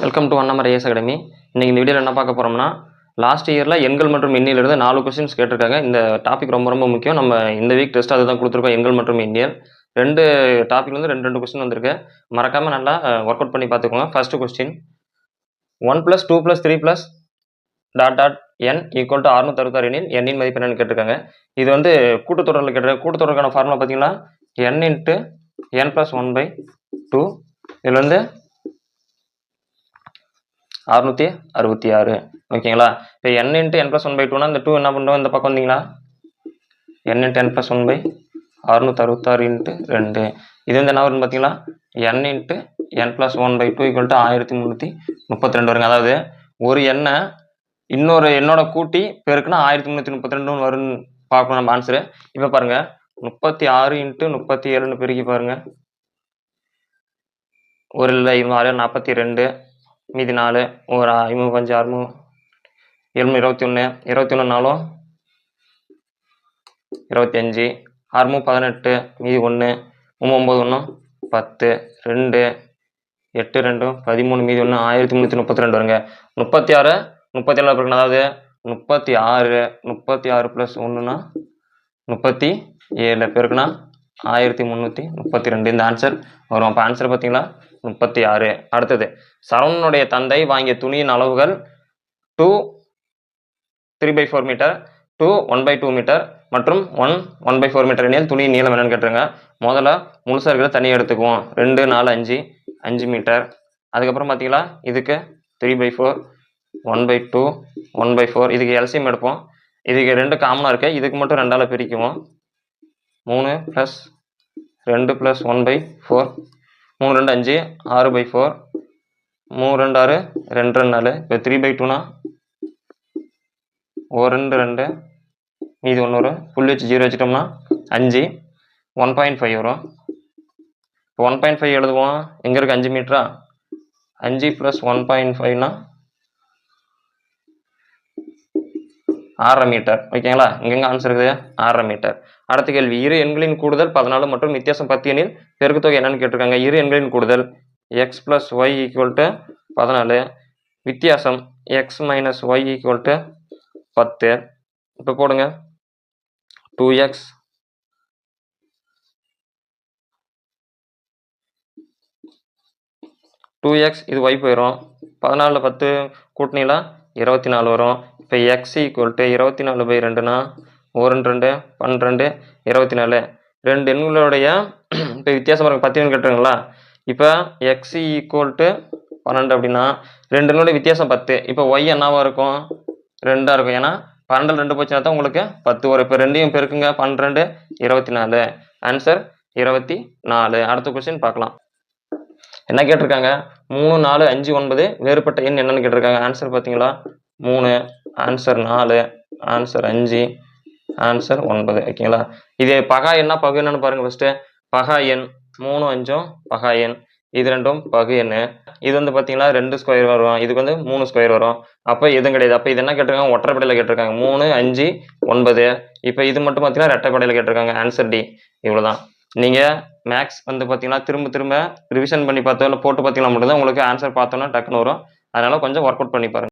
Welcome to Annamalai IAS academy. இன்னைக்கு இந்த வீடியோவில் என்ன பார்க்க போகிறோம்னா, லாஸ்ட் இயரில் எண்கள் மற்றும் எண்ணியலிருந்து 4 கொஸ்டின்ஸ் கேட்டிருக்காங்க. இந்த டாபிக் ரொம்ப ரொம்ப முக்கியம். நம்ம இந்த வீக் டெஸ்ட் அதுதான் கொடுத்துருக்கோம், எண்கள் மற்றும் எண்ணியல். ரெண்டு டாபிக்லேருந்து ரெண்டு கொஸ்டின் வந்திருக்கு. மறக்காமல் நல்லா ஒர்க் அவுட் பண்ணி பார்த்துக்கோங்க. ஃபர்ஸ்ட் கொஸ்டின், 1 + 2 + 3 + n = 666 எனில் எண்ணின் மதிப்பு என்னன்னு கேட்டிருக்காங்க. இது வந்து கூட்டுத்தொடரில் கேட்டிருக்காங்க. கூட்டுத்தொடருக்கான ஃபார்முலா பார்த்தீங்கன்னா n × n + 1/2. இதில் வந்து 666. ஓகேங்களா? இப்போ n × n + 1/2னா இந்த 2 என்ன பண்ணுறோம், இந்த பக்கம் வந்தீங்கன்னா n × n + 1/666 × 2. இது வந்து என்ன வரும்னு பார்த்தீங்களா, n × n + 1/2 = 1332 வருங்க. அதாவது ஒரு எண்ணை இன்னொரு எண்ணோட கூட்டி பெருக்குனா 1332 வரும்னு பார்க்கணும் நம்ம ஆன்சரு. இப்போ பாருங்க, 36 × 37ன்னு பெருக்கி பாருங்க. ஒரு இல்லை 42, மீதி 4, ஒரு 5, 6, 721, 21 4 25, 6, 18, மீதி 1, 9 1 10, 2, 8 2 13, மீதி 1, 1332 வருங்க. 36 37 பெருக்கணும். அதாவது 36 + 1னா 37 பெருக்குனா 1332. இந்த ஆன்சர் வரும். அப்போ ஆன்சர் பார்த்தீங்களா 36. அடுத்தது, சரவணனுடைய தந்தை வாங்கிய துணியின் அளவுகள் 2 3/4 மீட்டர், 2 1/2 மீட்டர் மற்றும் 1 1/4 மீட்டர் எனில் துணியின் நீளம் என்னன்னு கேட்டுருங்க. முதல்ல முழுசாக இருக்கிற தனியாக எடுத்துக்குவோம். 2 4 5 5 மீட்டர். அதுக்கப்புறம் பார்த்தீங்களா இதுக்கு 3/4 1/2 1/4. இதுக்கு எல்சிஎம் எடுப்போம். இதுக்கு 2 காமனாக இருக்கு. இதுக்கு மட்டும் 2ஆல் பிரிக்குவோம். 3 + 2 + 1/4 3 2 5 6/4 3 2 6 2 2 4. இப்போ 3/2னா 1 2 2, மீதி 1 வரும். புள்ளி வச்சு 0 வச்சுட்டோம்னா 5 1.5 வரும். இப்போ 1.5 எழுதுவோம். எங்கே இருக்குது 5 மீட்டரா? 5 + 1.5னா 6.5 மீட்டர். ஓகேங்களா? இங்கெங்க ஆன்சர் இருக்குது 6.5 மீட்டர். அடுத்த கேள்வி, இரு எண்களின் கூடுதல் 14 மற்றும் வித்தியாசம் 10 எனில் பெருக்குத்தொகை என்னன்னு கேட்டிருக்காங்க. இரு எண்களின் கூடுதல் x + y = 14, வித்தியாசம் x - y = 10. இப்போ போடுங்க, 2x இது y போயிடும். 14 10 கூட்டினீங்களா 24 வரும். இப்போ x = 24/2னா 1 2 12 24. ரெண்டு எண்களுடைய இப்போ வித்தியாசம் இருக்கு 10 கேட்டுருங்களா. இப்போ x = 12 அப்படின்னா ரெண்டு எண்களுடைய வித்தியாசம் 10. இப்போ y என்னவா இருக்கும்? 2ஆக இருக்கும். ஏன்னா 12 2 போச்சுன்னா தான் உங்களுக்கு 10 வரும். இப்போ ரெண்டையும் பெருக்குங்க. 12 24. ஆன்சர் 24. அடுத்த கொஸ்டின் பார்க்கலாம். என்ன கேட்டிருக்காங்க, 3 4 5 9 வேறுபட்ட எண் என்னன்னு கேட்டிருக்காங்க. ஆன்சர் பார்த்தீங்களா 3, ஆன்சர் 4, ஆன்சர் 5, ஆன்சர் 9. ஓகேங்களா? இது பகா எண்ணா பகு என்னன்னு பாருங்க. ஃபர்ஸ்ட் பகா எண் 3 5 பகா எண், இது ரெண்டும் பகு எண்ணு. இது வந்து பார்த்தீங்களா 2 ஸ்கொயர் வரும். இதுக்கு வந்து 3 ஸ்கொயர் வரும். அப்போ எதுவும் கிடையாது. அப்போ இது என்ன கேட்டிருக்காங்க, ஒற்றைப்படையில் கேட்டிருக்காங்க. 3 5 9. இப்போ இது மட்டும் பார்த்தீங்கன்னா ரெட்டைப்படையில் கேட்டிருக்காங்க. Answer D. இவ்வளோதான். நீங்கள் மேக்ஸ் வந்து பார்த்தீங்கன்னா திரும்ப ரிவிஷன் பண்ணி பார்த்தோ இல்லை போட்டு பார்த்தீங்கன்னா மட்டும்தான் உங்களுக்கு ஆன்சர் பார்த்தோன்னா டக்குன்னு வரும். அதனால கொஞ்சம் ஒர்க் அவுட் பண்ணி பாருங்க.